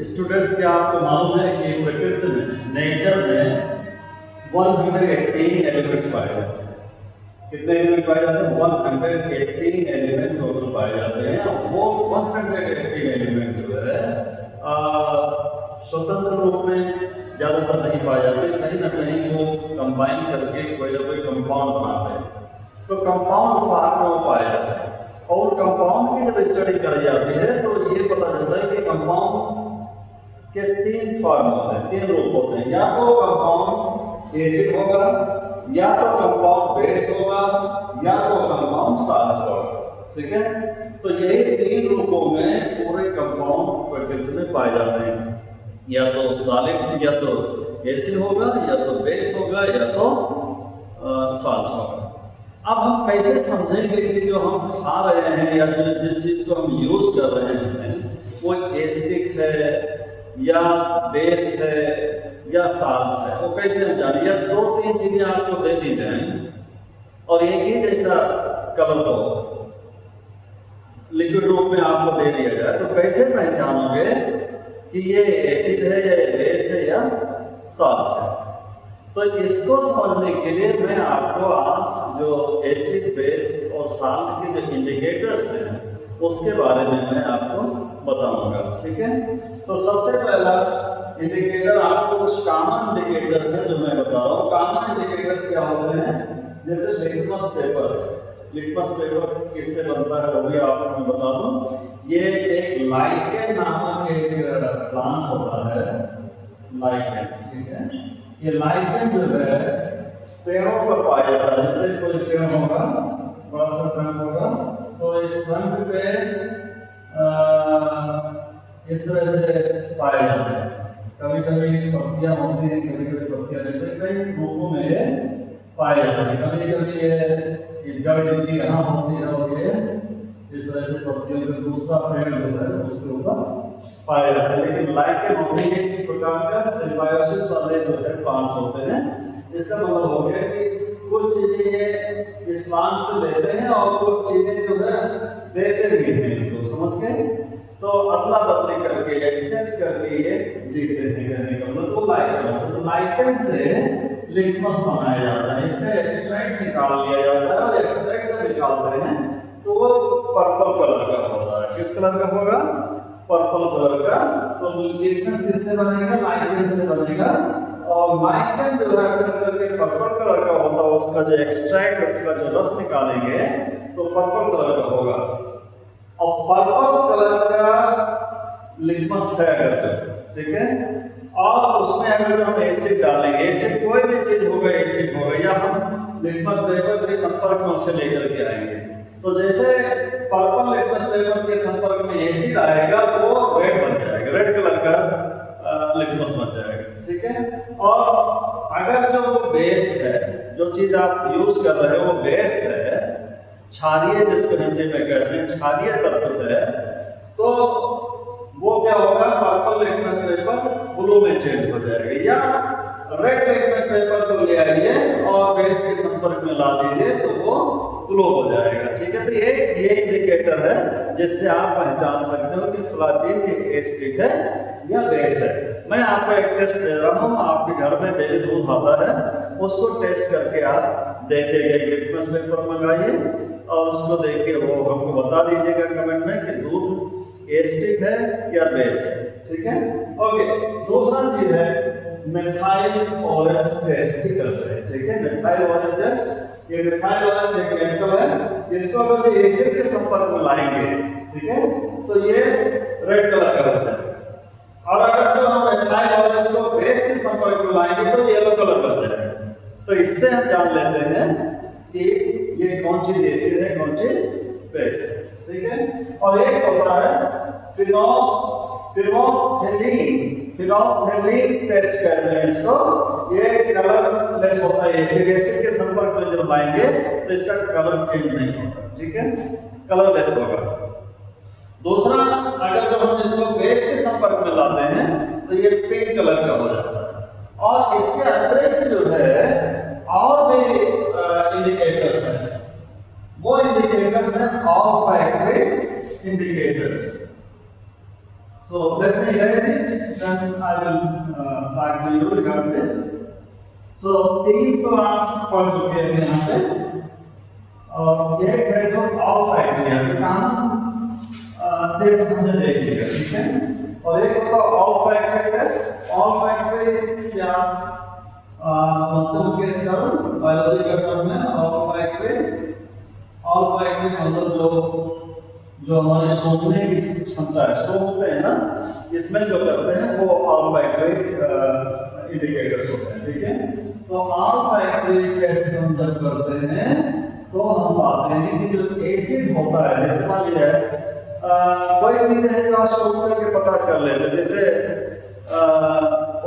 Students, क्या आपको मालूम है कि प्रकृति में, नेचर में 118 एलिमेंट्स पाए जाते हैं? कितने एलिमेंट पाए जाते हैं? 118 एलिमेंट टोटल पाए जाते हैं। और वो 118 एलिमेंट जो है स्वतंत्र रूप में ज़्यादातर नहीं पाए जाते, कहीं ना कहीं वो कंबाइन करके कोई ना कोई कंपाउंड बनाते हैं। तो कंपाउंड फॉर्म में वो पाए जाते हैं। और कंपाउंड की जब स्टडी करी जाती है तो ये पता चलता है कि कंपाउंड के 3 फॉर्म होते हैं, 3 रूप होते हैं। या तो कंपाउंड एसिड होगा, या तो कंपाउंड बेस होगा, या तो कंपाउंड सॉल्ट होगा। ठीक है, तो यही 3 रूपों में पूरे कंपाउंड प्रकृति में पाए जाते हैं। या तो सॉलिड, या तो एसिड होगा, या तो बेस होगा, या तो सॉल्ट होगा। अब हम कैसे समझेंगे कि जो हम खा रहे हैं या जिस चीज को हम यूज कर रहे हैं वो एसिडिक है या बेस है या सॉल्ट है, वो कैसे हम जाने? या 2-3 चीजें आपको दे दी जाए और एक ही जैसा कलर को लिक्विड रूप में आपको दे दिया जाए, तो कैसे पहचानोगे कि ये एसिड है या बेस है या सॉल्ट है? तो इसको समझने के लिए मैं आपको आज जो एसिड, बेस और सॉल्ट के जो इंडिकेटर्स हैं उसके बारे में मैं आपको बताऊंगा। ठीक है, तो सबसे पहला इंडिकेटर आपको कुछ कॉमन इंडिकेटर्स हैं जो मैं बता रहा हूँ। कॉमन इंडिकेटर्स क्या होते हैं? जैसे लिटमस पेपर है। लिटमस पेपर किससे बनता है वो भी आपको मैं बता दूं। ये एक लाइकेन नामक एक प्लांट होता है, लाइकेन। ठीक है, ये लाइकेन जो है पेड़ों पर पाया जाता है। जैसे कोई पेड़ होगा, बड़ा सा ट्रंक होगा, तो इस ट्रंक पे इस तरह से पाए जाते हैं। कभी कभी पत्तियां होती हैं, कभी कभी पत्तियां नहीं होती, कई रूपों में ये पाए जाते हैं। कभी कभी ये जड़ इनकी यहाँ होती है और ये इस तरह से पत्तियों के दूसरा पेड़ जो है उसके ऊपर पाए जाते हैं। लेकिन लाइकेन होती है एक प्रकार का सिम्बायोसिस वाले जो है प्लांट होते हैं। इसका मतलब हो गया कि कुछ चीजें ये इस प्लांट से लेते हैं और कुछ चीजें जो है देते भी हैं इनको, समझ गए? तो अदला बदली करके, एक्सचेंज करके ये जीते हैं, कहने का मतलब वो लाइकेन होता है। तो लाइकेन से लिटमस बनाया जाता है, इससे एक्सट्रैक्ट निकाल लिया जाता है। और एक्सट्रैक्ट जब निकालते हैं तो वो पर्पल कलर का होता है। किस कलर का होगा? पर्पल कलर का। तो लिटमस किससे बनेगा? लाइकेन से बनेगा। और लाइकेन जो है अक्सर करके पर्पल कलर का होता है। उसका जो एक्सट्रैक्ट, उसका जो रस निकालेंगे तो पर्पल कलर का होगा। और पर्पल कलर का लिटमस है अगर, ठीक है, और उसमें अगर हम एसिड डालेंगे, एसिड कोई भी चीज होगा, एसिड होगा, या हम लिटमस पेपर के संपर्क में उसे लेकर के आएंगे, तो जैसे पर्पल लिटमस पेपर के संपर्क में एसिड आएगा वो रेड बन जाएगा, रेड कलर का लिटमस बन जाएगा। ठीक है, और अगर जो बेस है, जो चीज आप यूज कर रहे हो वो बेस है, क्षारीय जिसको हिंदी में कहते हैं, क्षारीय तत्व है, तो वो क्या होगा? पर्पल लिटमस पेपर ब्लू में चेंज हो जाएगा। या रेड लिटमस पेपर को ले आइए और बेस के संपर्क में ला दीजिए तो वो ग्लो हो जाएगा। ठीक है, तो ये इंडिकेटर है जिससे आप पहचान सकते हो कि फला चीज एसिड है या बेस है। मैं आपको एक टेस्ट दे रहा हूँ, आपके घर में डेली दूध आता है, उसको टेस्ट करके आप देखिएगा। लिटमस पेपर मंगाइए और उसको देख के वो हमको बता दीजिएगा कमेंट में कि दूध एसिडिक है या बेस है। ठीक है, ओके। दूसरा चीज है मिथाइल ऑरेंज टेस्ट भी करते हैं। ठीक है, मिथाइल ऑरेंज टेस्ट, ये मिथाइल ऑरेंज एक केमिकल है, इसको अगर एसिड के संपर्क में लाएंगे, ठीक है, तो ये रेड कलर का होता है। और अगर जो हम मिथाइल ऑरेंज को बेस के संपर्क में लाएंगे तो येलो कलर बन जाएगा। तो इससे हम जान लेते हैं कि ये कौन चीज एसिड है, कौन चीज बेस है। ठीक है, और एक होता है फिनोल्फथालीन टेस्ट कहते हैं इसको। ये कलरलेस होता है, एसिड के संपर्क में जब लाएंगे तो इसका कलर चेंज नहीं होता। ठीक है, कलरलेस होगा। दूसरा, अगर जब हम इसको बेस के संपर्क में लाते हैं तो ये पिंक कलर का हो जाता है। और इसके अतिरिक्त जो है और भी इंडिकेटर्स हैं, वो इंडिकेटर्स हैं all factory indicators. So let me erase it, then I will talk to you regarding this. So तीन तो आप पढ़ चुके हैं यहाँ पे, और एक है जो ऑल फैक्टरी है, कहाँ टेस्ट हमने देख लिया, ठीक है। और एक होता है olfactory test. Olfactory से आप समझते हो कि टर्म बायोलॉजी का टर्म है ऑल फैक्टरी। ऑल फैक्टरी मतलब जो हमारे सूंघने की क्षमता है, सूंघते हैं ना, इसमें जो करते हैं वो ऑल फैक्टरी इंडिकेटर्स होते हैं, ठीक है। तो ऑल फैक्टरी टेस्ट हम जब करते हैं तो हम पाते हैं कि जो एसिड होता है, जैसे मान लीजिए कोई चीज है जो आप सूंघ करके पता कर लेते हैं, जैसे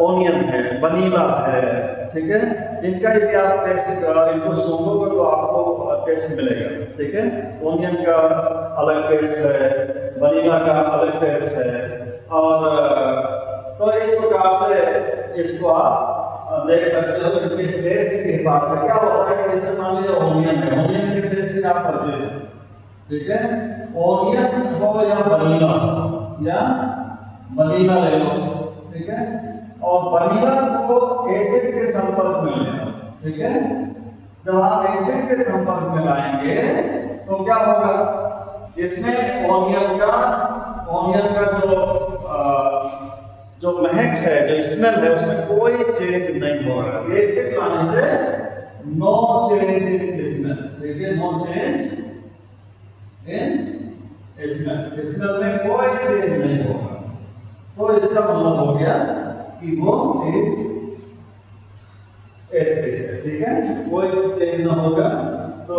ओनियन है, वनीला है, ठीक है। इनका यदि आप टेस्ट इनको सूंघोगे तो आपको टेस्ट मिलेगा, ठीक है। ओनियन का अलग टेस्ट है, वनीला का अलग टेस्ट है, और तो इस प्रकार से इसको आप देख सकते हो। इनके टेस्ट के हिसाब से क्या होता है कि जैसे मान लीजिए ओनियन है, ओनियन के टेस्ट आप करते हैं, ठीक है। ओनियन हो या वनीला ले लो, ठीक है। और वनीला को एसिड के संपर्क में लेना, ठीक है। जब आप एसिड के संपर्क में लाएंगे तो क्या होगा, इसमें ओनियन का जो महक है, जो स्मेल है, उसमें कोई चेंज नहीं होगा। एसिड लाने से नो चेंज इन स्मेल, ठीक है, नो चेंज इन स्मेल में कोई चेंज नहीं होगा। तो इसका मतलब हो गया कि वो चीज एसिड है, ठीक है, कोई चेंज ना होगा, तो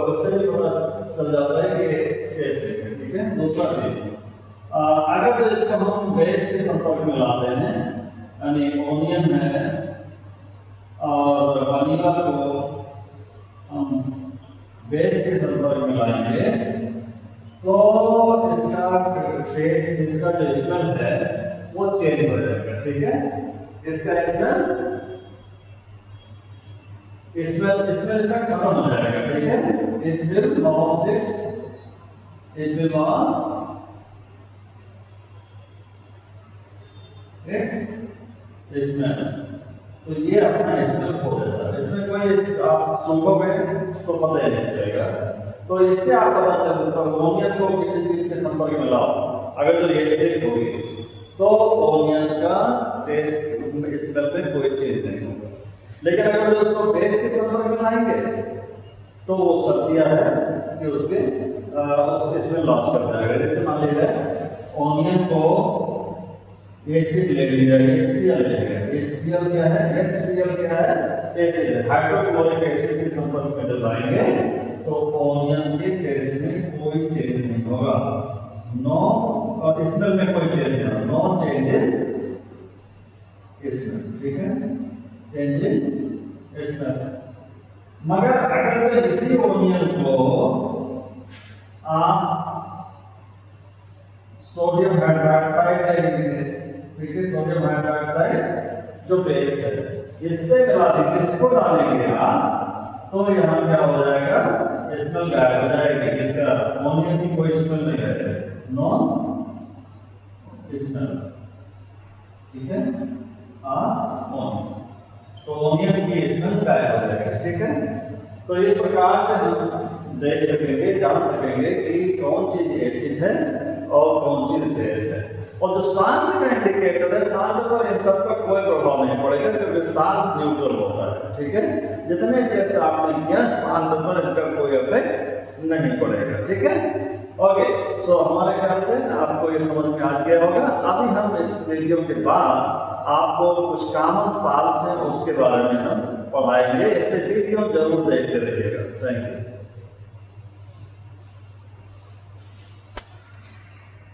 उससे भी पता चल जाता है कि एसिड है, ठीक है। दूसरा चीज, अगर तो इसको हम बेस के संपर्क में लाते हैं, यानी ओनियन है और वनीला को हम बेस के संपर्क में लाएंगे तो इसका टेस्ट, इसका जो स्मेल है वो चेंज हो जाएगा, ठीक है। इसका स्मेल इसका खत्म हो जाएगा, ठीक है। It will loss it's smell. तो ये अपना स्मेल खो देता है, इसमें कोई आप सूंघोगे तो पता ही नहीं चलेगा। तो इससे आप पता चलता है ओनियन को किसी चीज के संपर्क में लाओ, अगर जो एसिड होगी तो ओनियन का टेस्ट स्मेल में कोई चेंज नहीं होगा। लेकिन अगर जो उसको बेस के संपर्क में लाएंगे तो वो शर्तिया है कि उसके इसमें लॉस कर जाएगा। जैसे मान लीजिए ओनियन को एसिड ले लिया, HCl ले लिया। HCl क्या है? एसिड है, हाइड्रोक्लोरिक एसिड के संपर्क में जब लाएंगे तो ओनियन के टेस्ट में कोई चेंज नहीं होगा, नो, और स्मेल में कोई चेंज नहीं होगा, नो चेंज इन स्मेल, ठीक है, चेंज इन स्मेल। मगर अगर तो इसी ओनियन को आप सोडियम हाइड्रोक्साइड ले लीजिए, ठीक है, सोडियम हाइड्रोक्साइड जो बेस है, इससे मिला दीजिए, इसको डालेंगे आप तो यहाँ क्या हो जाएगा, स्मेल गायब हो जाएगी। इसका ओनियन की कोई स्मेल नहीं रहेगी, नो स्मेल, ठीक है। ओनियन, तो ओनियन की स्मेल गायब हो जाएगी, ठीक है। तो इस प्रकार से हम देख सकेंगे, जान सकेंगे कि कौन चीज एसिड है और कौन चीज बेस है। और जो शांत का इंडिकेटर है, शांत पर इन सब का कोई प्रभाव नहीं पड़ेगा क्योंकि शांत न्यूट्रल होता है, ठीक है। जितने जैसे आपने किया शांत पर इनका कोई इफेक्ट नहीं पड़ेगा, ठीक है। ओके, सो हमारे ख्याल से आपको ये समझ में आ गया होगा। अभी हम इस वीडियो के बाद आपको कुछ कॉमन साल्ट है उसके बारे में हम पढ़ाएंगे, इससे वीडियो जरूर देखते रहिएगा। Thank you.